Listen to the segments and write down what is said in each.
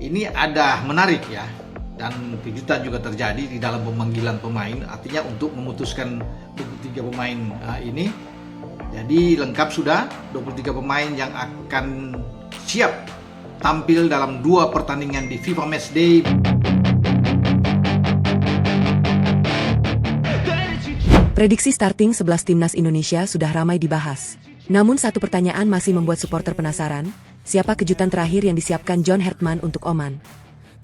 ini ada menarik ya, dan kejutan juga terjadi di dalam pemanggilan pemain, artinya untuk memutuskan 23 pemain ini. Jadi lengkap sudah 23 pemain yang akan siap tampil dalam 2 pertandingan di FIFA Matchday. Prediksi starting 11 timnas Indonesia sudah ramai dibahas. Namun satu pertanyaan masih membuat supporter penasaran, siapa kejutan terakhir yang disiapkan John Hartman untuk Oman?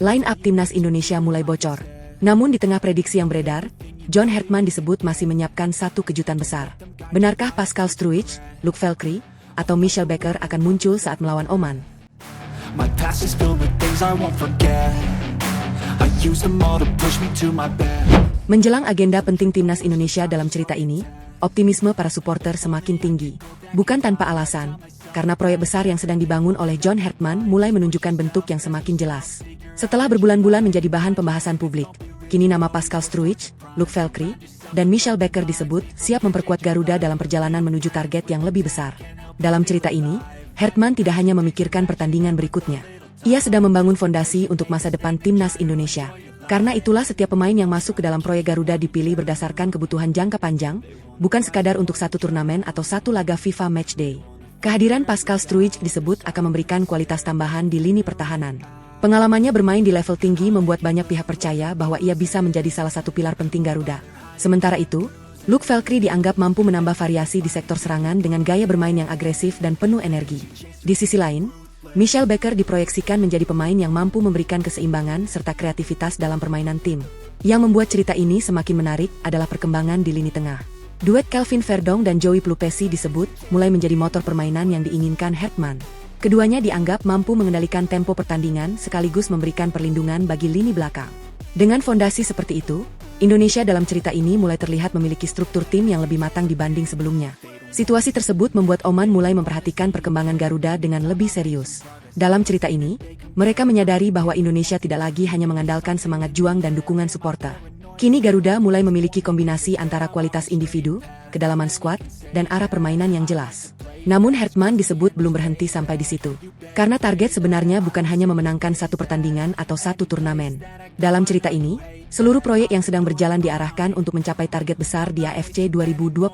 Line up timnas Indonesia mulai bocor. Namun di tengah prediksi yang beredar, John Hartman disebut masih menyiapkan satu kejutan besar. Benarkah Pascal Struijk, Luc Velcri, atau Michel Becker akan muncul saat melawan Oman? My past is filled with things I won't forget. I use them all to push me to my best. Menjelang agenda penting timnas Indonesia dalam cerita ini, optimisme para supporter semakin tinggi. Bukan tanpa alasan, karena proyek besar yang sedang dibangun oleh John Hartman mulai menunjukkan bentuk yang semakin jelas. Setelah berbulan-bulan menjadi bahan pembahasan publik, kini nama Pascal Struijk, Luc Velcri, dan Michel Becker disebut siap memperkuat Garuda dalam perjalanan menuju target yang lebih besar. Dalam cerita ini, Hartman tidak hanya memikirkan pertandingan berikutnya. Ia sedang membangun fondasi untuk masa depan timnas Indonesia. Karena itulah setiap pemain yang masuk ke dalam proyek Garuda dipilih berdasarkan kebutuhan jangka panjang, bukan sekadar untuk satu turnamen atau satu laga FIFA Matchday. Kehadiran Pascal Struijk disebut akan memberikan kualitas tambahan di lini pertahanan. Pengalamannya bermain di level tinggi membuat banyak pihak percaya bahwa ia bisa menjadi salah satu pilar penting Garuda. Sementara itu, Luc Velcri dianggap mampu menambah variasi di sektor serangan dengan gaya bermain yang agresif dan penuh energi. Di sisi lain, Michel Becker diproyeksikan menjadi pemain yang mampu memberikan keseimbangan serta kreativitas dalam permainan tim. Yang membuat cerita ini semakin menarik adalah perkembangan di lini tengah. Duet Kelvin Verdong dan Joey Plupesi disebut mulai menjadi motor permainan yang diinginkan Hartman. Keduanya dianggap mampu mengendalikan tempo pertandingan sekaligus memberikan perlindungan bagi lini belakang. Dengan fondasi seperti itu, Indonesia dalam cerita ini mulai terlihat memiliki struktur tim yang lebih matang dibanding sebelumnya. Situasi tersebut membuat Oman mulai memperhatikan perkembangan Garuda dengan lebih serius. Dalam cerita ini, mereka menyadari bahwa Indonesia tidak lagi hanya mengandalkan semangat juang dan dukungan supporter. Kini Garuda mulai memiliki kombinasi antara kualitas individu, kedalaman skuad, dan arah permainan yang jelas. Namun Hartman disebut belum berhenti sampai di situ. Karena target sebenarnya bukan hanya memenangkan satu pertandingan atau satu turnamen. Dalam cerita ini, seluruh proyek yang sedang berjalan diarahkan untuk mencapai target besar di AFC 2027.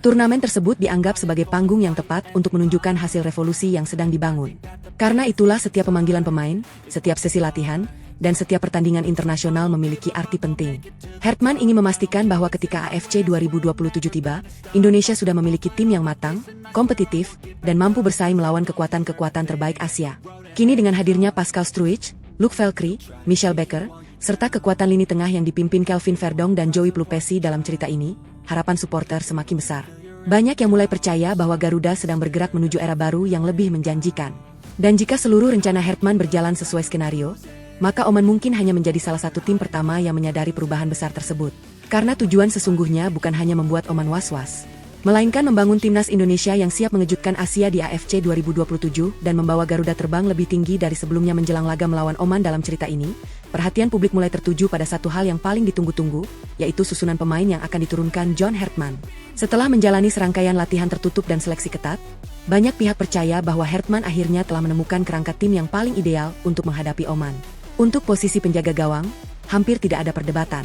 Turnamen tersebut dianggap sebagai panggung yang tepat untuk menunjukkan hasil revolusi yang sedang dibangun. Karena itulah setiap pemanggilan pemain, setiap sesi latihan, dan setiap pertandingan internasional memiliki arti penting. Hartman ingin memastikan bahwa ketika AFC 2027 tiba, Indonesia sudah memiliki tim yang matang, kompetitif, dan mampu bersaing melawan kekuatan-kekuatan terbaik Asia. Kini dengan hadirnya Pascal Struijk, Luc Velcri, Michel Becker, serta kekuatan lini tengah yang dipimpin Kelvin Verdong dan Joey Plupesi dalam cerita ini, harapan supporter semakin besar. Banyak yang mulai percaya bahwa Garuda sedang bergerak menuju era baru yang lebih menjanjikan. Dan jika seluruh rencana Hartman berjalan sesuai skenario, maka Oman mungkin hanya menjadi salah satu tim pertama yang menyadari perubahan besar tersebut. Karena tujuan sesungguhnya bukan hanya membuat Oman was-was, melainkan membangun timnas Indonesia yang siap mengejutkan Asia di AFC 2027 dan membawa Garuda terbang lebih tinggi dari sebelumnya. Menjelang laga melawan Oman dalam cerita ini, perhatian publik mulai tertuju pada satu hal yang paling ditunggu-tunggu, yaitu susunan pemain yang akan diturunkan John Hartman. Setelah menjalani serangkaian latihan tertutup dan seleksi ketat, banyak pihak percaya bahwa Hartman akhirnya telah menemukan kerangka tim yang paling ideal untuk menghadapi Oman. Untuk posisi penjaga gawang, hampir tidak ada perdebatan.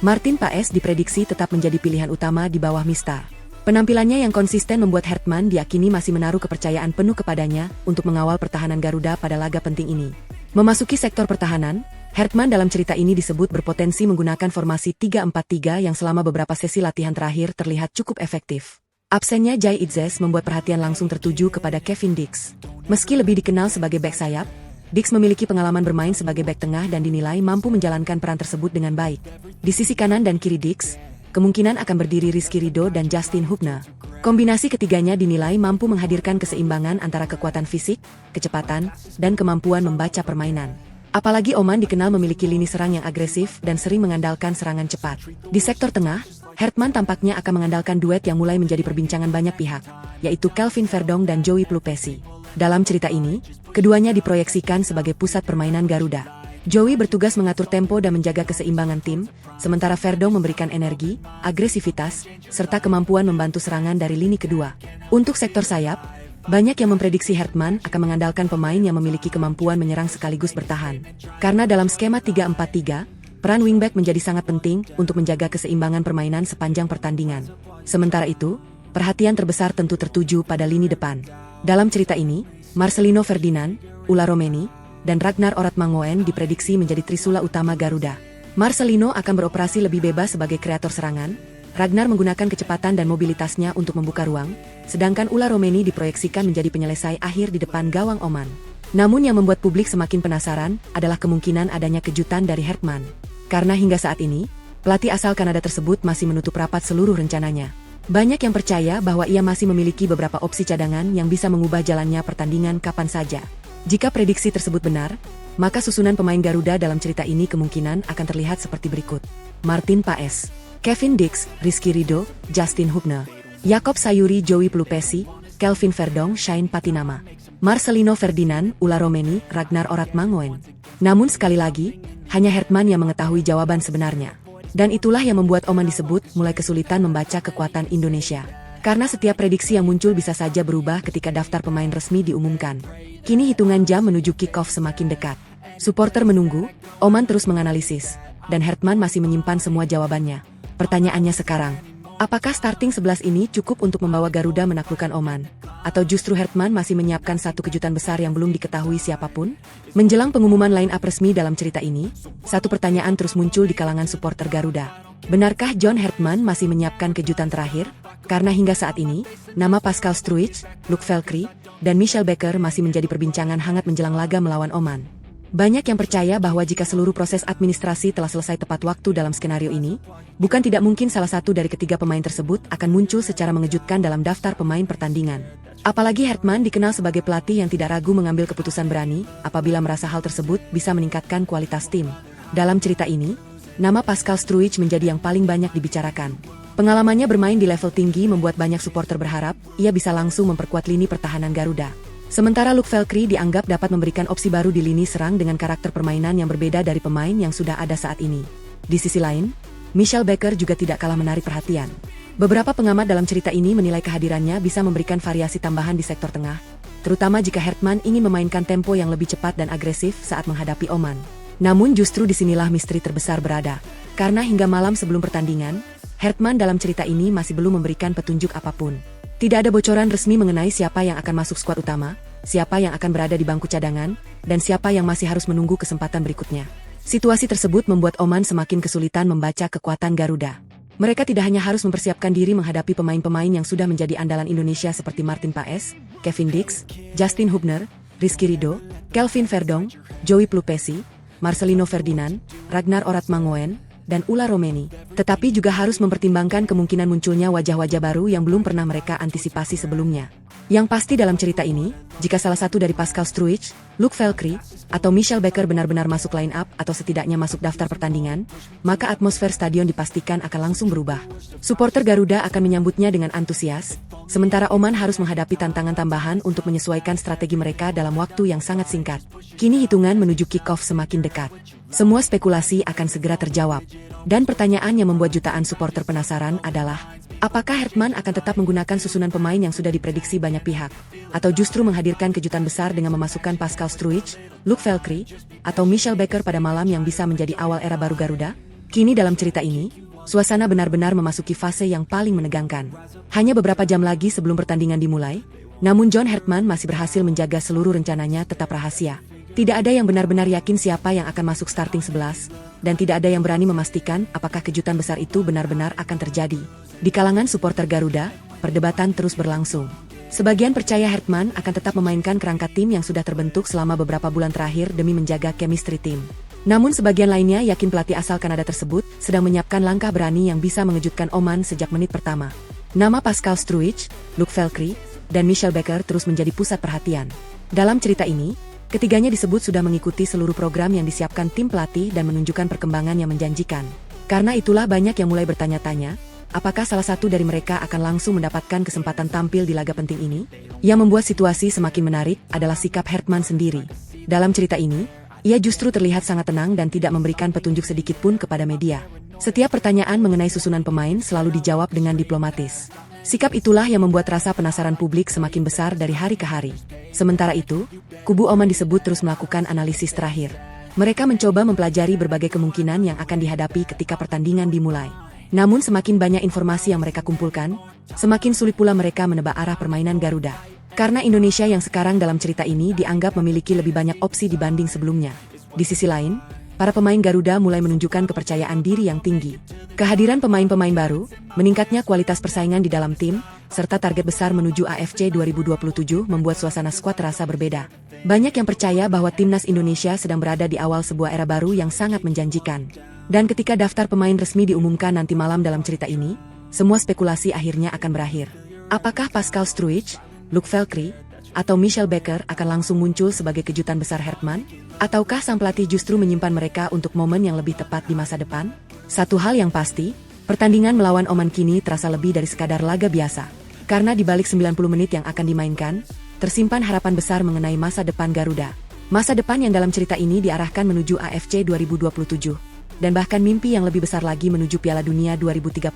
Martin Paes diprediksi tetap menjadi pilihan utama di bawah Mistar. Penampilannya yang konsisten membuat Hartman diyakini masih menaruh kepercayaan penuh kepadanya untuk mengawal pertahanan Garuda pada laga penting ini. Memasuki sektor pertahanan, Hartman dalam cerita ini disebut berpotensi menggunakan formasi 3-4-3 yang selama beberapa sesi latihan terakhir terlihat cukup efektif. Absennya Jai Itzes membuat perhatian langsung tertuju kepada Kevin Dix. Meski lebih dikenal sebagai bek sayap, Dix memiliki pengalaman bermain sebagai bek tengah dan dinilai mampu menjalankan peran tersebut dengan baik. Di sisi kanan dan kiri Dix, kemungkinan akan berdiri Rizky Ridho dan Justin Hubner. Kombinasi ketiganya dinilai mampu menghadirkan keseimbangan antara kekuatan fisik, kecepatan, dan kemampuan membaca permainan. Apalagi Oman dikenal memiliki lini serang yang agresif dan sering mengandalkan serangan cepat. Di sektor tengah, Hartman tampaknya akan mengandalkan duet yang mulai menjadi perbincangan banyak pihak, yaitu Kelvin Verdong dan Joey Plupesi. Dalam cerita ini, keduanya diproyeksikan sebagai pusat permainan Garuda. Joey bertugas mengatur tempo dan menjaga keseimbangan tim, sementara Verdong memberikan energi, agresivitas, serta kemampuan membantu serangan dari lini kedua. Untuk sektor sayap, Banyak yang memprediksi Hertman akan mengandalkan pemain yang memiliki kemampuan menyerang sekaligus bertahan. Karena dalam skema 3-4-3, peran wingback menjadi sangat penting untuk menjaga keseimbangan permainan sepanjang pertandingan. Sementara itu, perhatian terbesar tentu tertuju pada lini depan. Dalam cerita ini, Marcelino Ferdinand, Ula Romeni, dan Ragnar Oratmangoen diprediksi menjadi trisula utama Garuda. Marcelino akan beroperasi lebih bebas sebagai kreator serangan, Ragnar menggunakan kecepatan dan mobilitasnya untuk membuka ruang, sedangkan Ula Romeni diproyeksikan menjadi penyelesai akhir di depan gawang Oman. Namun yang membuat publik semakin penasaran adalah kemungkinan adanya kejutan dari Hertman. Karena hingga saat ini, pelatih asal Kanada tersebut masih menutup rapat seluruh rencananya. Banyak yang percaya bahwa ia masih memiliki beberapa opsi cadangan yang bisa mengubah jalannya pertandingan kapan saja. Jika prediksi tersebut benar, maka susunan pemain Garuda dalam cerita ini kemungkinan akan terlihat seperti berikut. Martin Paes, Kevin Dix, Rizky Ridho, Justin Hubner, Jakob Sayuri, Joey Plupesi, Kelvin Verdong, Shane Patinama, Marcelino Ferdinand, Ula Romeni, Ragnar Oratmangoen. Namun sekali lagi, hanya Hertman yang mengetahui jawaban sebenarnya. Dan itulah yang membuat Oman disebut mulai kesulitan membaca kekuatan Indonesia. Karena setiap prediksi yang muncul bisa saja berubah ketika daftar pemain resmi diumumkan. Kini hitungan jam menuju kick-off semakin dekat. Supporter menunggu, Oman terus menganalisis, dan Hertman masih menyimpan semua jawabannya. Pertanyaannya sekarang, apakah starting 11 ini cukup untuk membawa Garuda menaklukkan Oman? Atau justru Hertman masih menyiapkan satu kejutan besar yang belum diketahui siapapun? Menjelang pengumuman line-up resmi dalam cerita ini, satu pertanyaan terus muncul di kalangan supporter Garuda. Benarkah John Hertman masih menyiapkan kejutan terakhir? Karena hingga saat ini, nama Pascal Struijk, Luc Velkri, dan Michel Becker masih menjadi perbincangan hangat menjelang laga melawan Oman. Banyak yang percaya bahwa jika seluruh proses administrasi telah selesai tepat waktu dalam skenario ini, bukan tidak mungkin salah satu dari ketiga pemain tersebut akan muncul secara mengejutkan dalam daftar pemain pertandingan. Apalagi Hertman dikenal sebagai pelatih yang tidak ragu mengambil keputusan berani apabila merasa hal tersebut bisa meningkatkan kualitas tim. Dalam cerita ini, nama Pascal Struijk menjadi yang paling banyak dibicarakan. Pengalamannya bermain di level tinggi membuat banyak supporter berharap ia bisa langsung memperkuat lini pertahanan Garuda. Sementara Luc Velkri dianggap dapat memberikan opsi baru di lini serang dengan karakter permainan yang berbeda dari pemain yang sudah ada saat ini. Di sisi lain, Michel Becker juga tidak kalah menarik perhatian. Beberapa pengamat dalam cerita ini menilai kehadirannya bisa memberikan variasi tambahan di sektor tengah, terutama jika Hertman ingin memainkan tempo yang lebih cepat dan agresif saat menghadapi Oman. Namun justru disinilah misteri terbesar berada, karena hingga malam sebelum pertandingan, Hertman dalam cerita ini masih belum memberikan petunjuk apapun. Tidak ada bocoran resmi mengenai siapa yang akan masuk skuad utama, siapa yang akan berada di bangku cadangan, dan siapa yang masih harus menunggu kesempatan berikutnya. Situasi tersebut membuat Oman semakin kesulitan membaca kekuatan Garuda. Mereka tidak hanya harus mempersiapkan diri menghadapi pemain-pemain yang sudah menjadi andalan Indonesia seperti Martin Paes, Kevin Dix, Justin Hubner, Rizky Ridho, Kelvin Verdong, Joey Plupesi, Marcelino Ferdinand, Ragnar Oratmangoen, dan Ula Romeni, tetapi juga harus mempertimbangkan kemungkinan munculnya wajah-wajah baru yang belum pernah mereka antisipasi sebelumnya. Yang pasti dalam cerita ini, jika salah satu dari Pascal Struijk, Luc Velkri, atau Michel Becker benar-benar masuk line up atau setidaknya masuk daftar pertandingan, maka atmosfer stadion dipastikan akan langsung berubah. Supporter Garuda akan menyambutnya dengan antusias, sementara Oman harus menghadapi tantangan tambahan untuk menyesuaikan strategi mereka dalam waktu yang sangat singkat. Kini hitungan menuju kick-off semakin dekat. Semua spekulasi akan segera terjawab. Dan pertanyaan yang membuat jutaan supporter penasaran adalah, apakah Hertman akan tetap menggunakan susunan pemain yang sudah diprediksi banyak pihak, atau justru menghadirkan kejutan besar dengan memasukkan Pascal Struijk, Luc Velkri, atau Michel Becker pada malam yang bisa menjadi awal era baru Garuda? Kini dalam cerita ini, suasana benar-benar memasuki fase yang paling menegangkan. Hanya beberapa jam lagi sebelum pertandingan dimulai, namun John Hertman masih berhasil menjaga seluruh rencananya tetap rahasia. Tidak ada yang benar-benar yakin siapa yang akan masuk starting 11, dan tidak ada yang berani memastikan apakah kejutan besar itu benar-benar akan terjadi. Di kalangan supporter Garuda, perdebatan terus berlangsung. Sebagian percaya Hertman akan tetap memainkan kerangka tim yang sudah terbentuk selama beberapa bulan terakhir demi menjaga chemistry tim. Namun sebagian lainnya yakin pelatih asal Kanada tersebut sedang menyiapkan langkah berani yang bisa mengejutkan Oman sejak menit pertama. Nama Pascal Struijk, Luc Velkri, dan Michel Becker terus menjadi pusat perhatian. Dalam cerita ini, ketiganya disebut sudah mengikuti seluruh program yang disiapkan tim pelatih dan menunjukkan perkembangan yang menjanjikan. Karena itulah banyak yang mulai bertanya-tanya, apakah salah satu dari mereka akan langsung mendapatkan kesempatan tampil di laga penting ini? Yang membuat situasi semakin menarik adalah sikap Hertman sendiri. Dalam cerita ini, Ia justru terlihat sangat tenang dan tidak memberikan petunjuk sedikit pun kepada media. Setiap pertanyaan mengenai susunan pemain selalu dijawab dengan diplomatis. Sikap itulah yang membuat rasa penasaran publik semakin besar dari hari ke hari. Sementara itu, kubu Oman disebut terus melakukan analisis terakhir. Mereka mencoba mempelajari berbagai kemungkinan yang akan dihadapi ketika pertandingan dimulai. Namun semakin banyak informasi yang mereka kumpulkan, semakin sulit pula mereka menebak arah permainan Garuda. Karena Indonesia yang sekarang dalam cerita ini dianggap memiliki lebih banyak opsi dibanding sebelumnya. Di sisi lain, para pemain Garuda mulai menunjukkan kepercayaan diri yang tinggi. Kehadiran pemain-pemain baru, meningkatnya kualitas persaingan di dalam tim, serta target besar menuju AFC 2027 membuat suasana skuad terasa berbeda. Banyak yang percaya bahwa timnas Indonesia sedang berada di awal sebuah era baru yang sangat menjanjikan. Dan ketika daftar pemain resmi diumumkan nanti malam dalam cerita ini, semua spekulasi akhirnya akan berakhir. Apakah Pascal Struijk, Luc Velkri, atau Michel Becker akan langsung muncul sebagai kejutan besar Hertman? Ataukah sang pelatih justru menyimpan mereka untuk momen yang lebih tepat di masa depan? Satu hal yang pasti, pertandingan melawan Oman kini terasa lebih dari sekadar laga biasa. Karena di balik 90 menit yang akan dimainkan, tersimpan harapan besar mengenai masa depan Garuda. Masa depan yang dalam cerita ini diarahkan menuju AFC 2027. Dan bahkan mimpi yang lebih besar lagi menuju Piala Dunia 2030.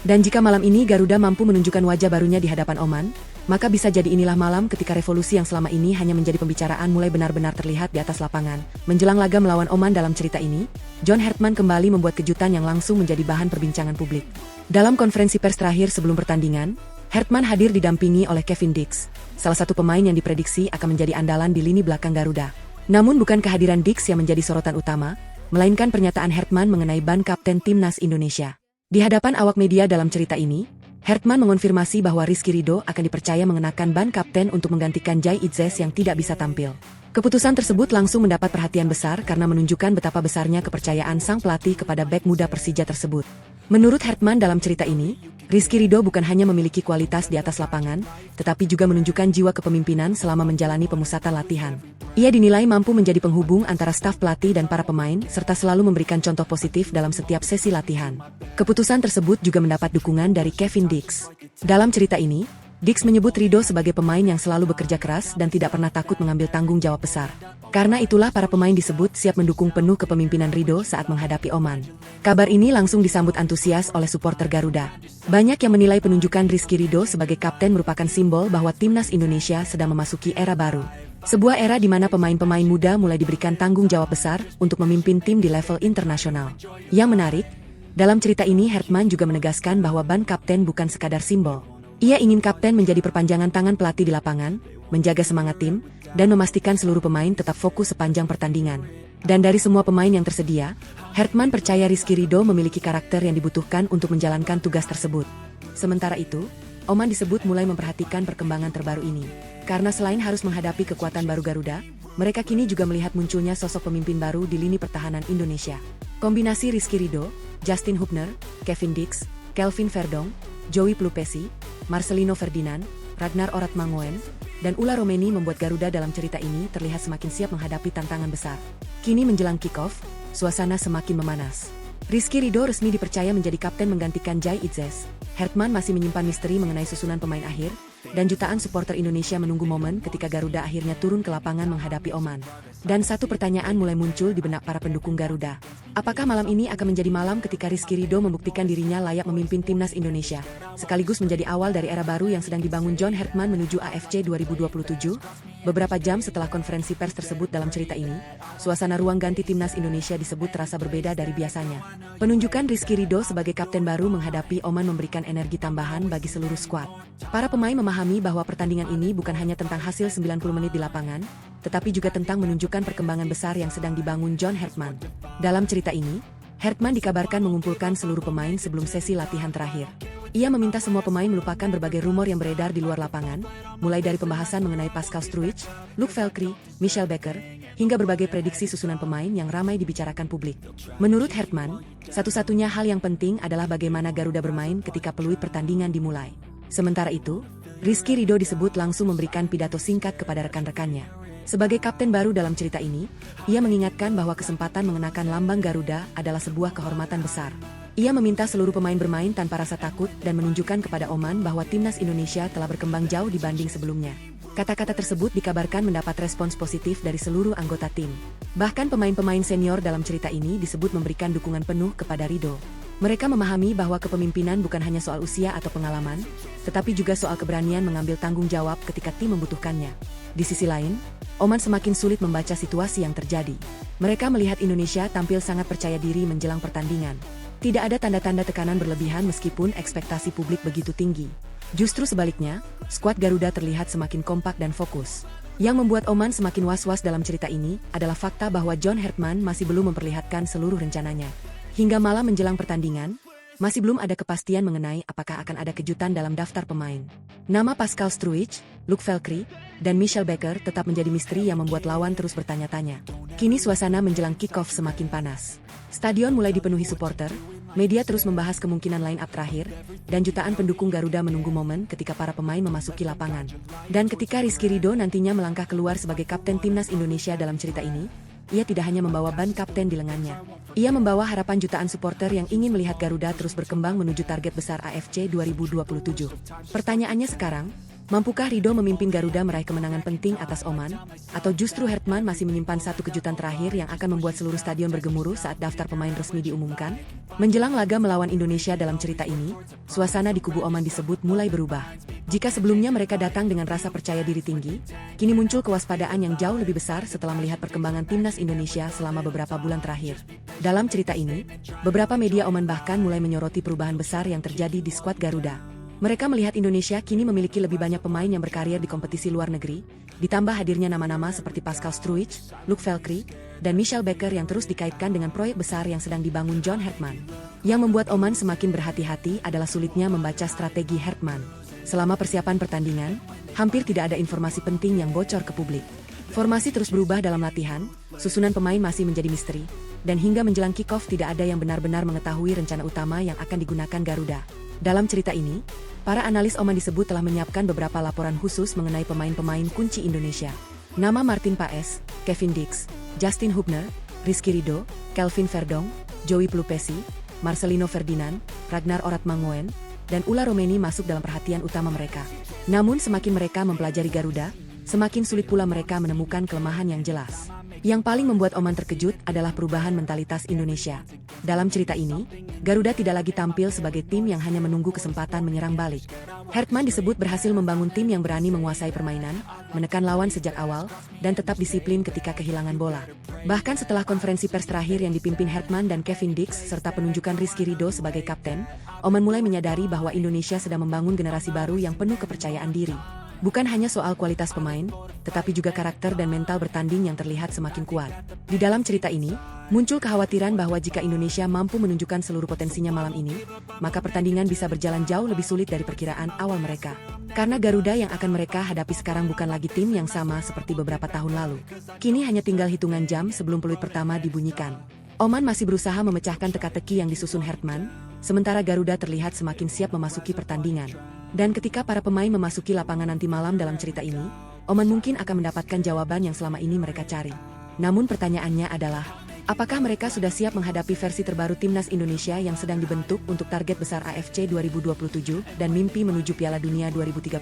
Dan jika malam ini Garuda mampu menunjukkan wajah barunya di hadapan Oman, maka bisa jadi inilah malam ketika revolusi yang selama ini hanya menjadi pembicaraan mulai benar-benar terlihat di atas lapangan. Menjelang laga melawan Oman dalam cerita ini, John Hertman kembali membuat kejutan yang langsung menjadi bahan perbincangan publik. Dalam konferensi pers terakhir sebelum pertandingan, Hertman hadir didampingi oleh Kevin Dix, salah satu pemain yang diprediksi akan menjadi andalan di lini belakang Garuda. Namun bukan kehadiran Dix yang menjadi sorotan utama, melainkan pernyataan Hertman mengenai ban kapten timnas Indonesia. Di hadapan awak media dalam cerita ini, Hertman mengonfirmasi bahwa Rizky Ridho akan dipercaya mengenakan ban kapten untuk menggantikan Jai Itzes yang tidak bisa tampil. Keputusan tersebut langsung mendapat perhatian besar karena menunjukkan betapa besarnya kepercayaan sang pelatih kepada bek muda Persija tersebut. Menurut Hertman dalam cerita ini, Rizky Ridho bukan hanya memiliki kualitas di atas lapangan, tetapi juga menunjukkan jiwa kepemimpinan selama menjalani pemusatan latihan. Ia dinilai mampu menjadi penghubung antara staf pelatih dan para pemain, serta selalu memberikan contoh positif dalam setiap sesi latihan. Keputusan tersebut juga mendapat dukungan dari Kevin Dix. Dalam cerita ini, Dix menyebut Ridho sebagai pemain yang selalu bekerja keras dan tidak pernah takut mengambil tanggung jawab besar. Karena itulah para pemain disebut siap mendukung penuh kepemimpinan Ridho saat menghadapi Oman. Kabar ini langsung disambut antusias oleh supporter Garuda. Banyak yang menilai penunjukan Rizky Ridho sebagai kapten merupakan simbol bahwa timnas Indonesia sedang memasuki era baru. Sebuah era di mana pemain-pemain muda mulai diberikan tanggung jawab besar untuk memimpin tim di level internasional. Yang menarik, dalam cerita ini Hertman juga menegaskan bahwa ban kapten bukan sekadar simbol. Ia ingin kapten menjadi perpanjangan tangan pelatih di lapangan, menjaga semangat tim, dan memastikan seluruh pemain tetap fokus sepanjang pertandingan. Dan dari semua pemain yang tersedia, Hertman percaya Rizky Ridho memiliki karakter yang dibutuhkan untuk menjalankan tugas tersebut. Sementara itu, Oman disebut mulai memperhatikan perkembangan terbaru ini. Karena selain harus menghadapi kekuatan baru Garuda, mereka kini juga melihat munculnya sosok pemimpin baru di lini pertahanan Indonesia. Kombinasi Rizky Ridho, Justin Hubner, Kevin Dix, Kelvin Verdong, Joey Plupesi, Marcelino Ferdinand, Ragnar Oratmangoen, dan Ula Romeni membuat Garuda dalam cerita ini terlihat semakin siap menghadapi tantangan besar. Kini menjelang kick-off, suasana semakin memanas. Rizky Ridho resmi dipercaya menjadi kapten menggantikan Jai Itzes. Hertman masih menyimpan misteri mengenai susunan pemain akhir, dan jutaan supporter Indonesia menunggu momen ketika Garuda akhirnya turun ke lapangan menghadapi Oman. Dan satu pertanyaan mulai muncul di benak para pendukung Garuda. Apakah malam ini akan menjadi malam ketika Rizky Ridho membuktikan dirinya layak memimpin timnas Indonesia, sekaligus menjadi awal dari era baru yang sedang dibangun John Hertman menuju AFC 2027? Beberapa jam setelah konferensi pers tersebut dalam cerita ini, suasana ruang ganti timnas Indonesia disebut terasa berbeda dari biasanya. Penunjukan Rizky Ridho sebagai kapten baru menghadapi Oman memberikan energi tambahan bagi seluruh skuad. Para pemain memahami bahwa pertandingan ini bukan hanya tentang hasil 90 menit di lapangan, tetapi juga tentang menunjukkan perkembangan besar yang sedang dibangun John Hertman. Dalam cerita ini, Hertman dikabarkan mengumpulkan seluruh pemain sebelum sesi latihan terakhir. Ia meminta semua pemain melupakan berbagai rumor yang beredar di luar lapangan, mulai dari pembahasan mengenai Pascal Struijk, Luc Velkri, Michel Becker, hingga berbagai prediksi susunan pemain yang ramai dibicarakan publik. Menurut Hertman, satu-satunya hal yang penting adalah bagaimana Garuda bermain ketika peluit pertandingan dimulai. Sementara itu, Rizky Ridho disebut langsung memberikan pidato singkat kepada rekan-rekannya. Sebagai kapten baru dalam cerita ini, ia mengingatkan bahwa kesempatan mengenakan lambang Garuda adalah sebuah kehormatan besar. Ia meminta seluruh pemain bermain tanpa rasa takut dan menunjukkan kepada Oman bahwa timnas Indonesia telah berkembang jauh dibanding sebelumnya. Kata-kata tersebut dikabarkan mendapat respons positif dari seluruh anggota tim. Bahkan pemain-pemain senior dalam cerita ini disebut memberikan dukungan penuh kepada Ridho. Mereka memahami bahwa kepemimpinan bukan hanya soal usia atau pengalaman, tetapi juga soal keberanian mengambil tanggung jawab ketika tim membutuhkannya. Di sisi lain, Oman semakin sulit membaca situasi yang terjadi. Mereka melihat Indonesia tampil sangat percaya diri menjelang pertandingan. Tidak ada tanda-tanda tekanan berlebihan meskipun ekspektasi publik begitu tinggi. Justru sebaliknya, skuad Garuda terlihat semakin kompak dan fokus. Yang membuat Oman semakin was-was dalam cerita ini adalah fakta bahwa John Hertman masih belum memperlihatkan seluruh rencananya. Hingga malam menjelang pertandingan, masih belum ada kepastian mengenai apakah akan ada kejutan dalam daftar pemain. Nama Pascal Struijk, Luc Velkri, dan Michel Becker tetap menjadi misteri yang membuat lawan terus bertanya-tanya. Kini suasana menjelang kick-off semakin panas. Stadion mulai dipenuhi supporter, media terus membahas kemungkinan line-up terakhir, dan jutaan pendukung Garuda menunggu momen ketika para pemain memasuki lapangan. Dan ketika Rizky Ridho nantinya melangkah keluar sebagai kapten timnas Indonesia dalam cerita ini, ia tidak hanya membawa ban kapten di lengannya. Ia membawa harapan jutaan supporter yang ingin melihat Garuda terus berkembang menuju target besar AFC 2027. Pertanyaannya sekarang, mampukah Ridho memimpin Garuda meraih kemenangan penting atas Oman? Atau justru Hertman masih menyimpan satu kejutan terakhir yang akan membuat seluruh stadion bergemuruh saat daftar pemain resmi diumumkan? Menjelang laga melawan Indonesia dalam cerita ini, suasana di kubu Oman disebut mulai berubah. Jika sebelumnya mereka datang dengan rasa percaya diri tinggi, kini muncul kewaspadaan yang jauh lebih besar setelah melihat perkembangan timnas Indonesia selama beberapa bulan terakhir. Dalam cerita ini, beberapa media Oman bahkan mulai menyoroti perubahan besar yang terjadi di skuad Garuda. Mereka melihat Indonesia kini memiliki lebih banyak pemain yang berkarir di kompetisi luar negeri, ditambah hadirnya nama-nama seperti Pascal Struijk, Luc Velkri, dan Michel Becker yang terus dikaitkan dengan proyek besar yang sedang dibangun John Hertman. Yang membuat Oman semakin berhati-hati adalah sulitnya membaca strategi Hertman. Selama persiapan pertandingan, hampir tidak ada informasi penting yang bocor ke publik. Formasi terus berubah dalam latihan, susunan pemain masih menjadi misteri, dan hingga menjelang kick-off tidak ada yang benar-benar mengetahui rencana utama yang akan digunakan Garuda. Dalam cerita ini, para analis Oman disebut telah menyiapkan beberapa laporan khusus mengenai pemain-pemain kunci Indonesia. Nama Martin Paes, Kevin Dix, Justin Hubner, Rizky Ridho, Kelvin Verdong, Joey Pelupesi, Marcelino Ferdinand, Ragnar Oratmangoen, dan Ula Romeni masuk dalam perhatian utama mereka. Namun semakin mereka mempelajari Garuda, semakin sulit pula mereka menemukan kelemahan yang jelas. Yang paling membuat Oman terkejut adalah perubahan mentalitas Indonesia. Dalam cerita ini, Garuda tidak lagi tampil sebagai tim yang hanya menunggu kesempatan menyerang balik. Hertman disebut berhasil membangun tim yang berani menguasai permainan, menekan lawan sejak awal, dan tetap disiplin ketika kehilangan bola. Bahkan setelah konferensi pers terakhir yang dipimpin Hertman dan Kevin Dix serta penunjukan Rizky Ridho sebagai kapten, Oman mulai menyadari bahwa Indonesia sedang membangun generasi baru yang penuh kepercayaan diri. Bukan hanya soal kualitas pemain, tetapi juga karakter dan mental bertanding yang terlihat semakin kuat. Di dalam cerita ini, muncul kekhawatiran bahwa jika Indonesia mampu menunjukkan seluruh potensinya malam ini, maka pertandingan bisa berjalan jauh lebih sulit dari perkiraan awal mereka. Karena Garuda yang akan mereka hadapi sekarang bukan lagi tim yang sama seperti beberapa tahun lalu. Kini hanya tinggal hitungan jam sebelum peluit pertama dibunyikan. Oman masih berusaha memecahkan teka-teki yang disusun Hertman, sementara Garuda terlihat semakin siap memasuki pertandingan. Dan ketika para pemain memasuki lapangan nanti malam dalam cerita ini, Oman mungkin akan mendapatkan jawaban yang selama ini mereka cari. Namun pertanyaannya adalah, apakah mereka sudah siap menghadapi versi terbaru timnas Indonesia yang sedang dibentuk untuk target besar AFC 2027 dan mimpi menuju Piala Dunia 2030?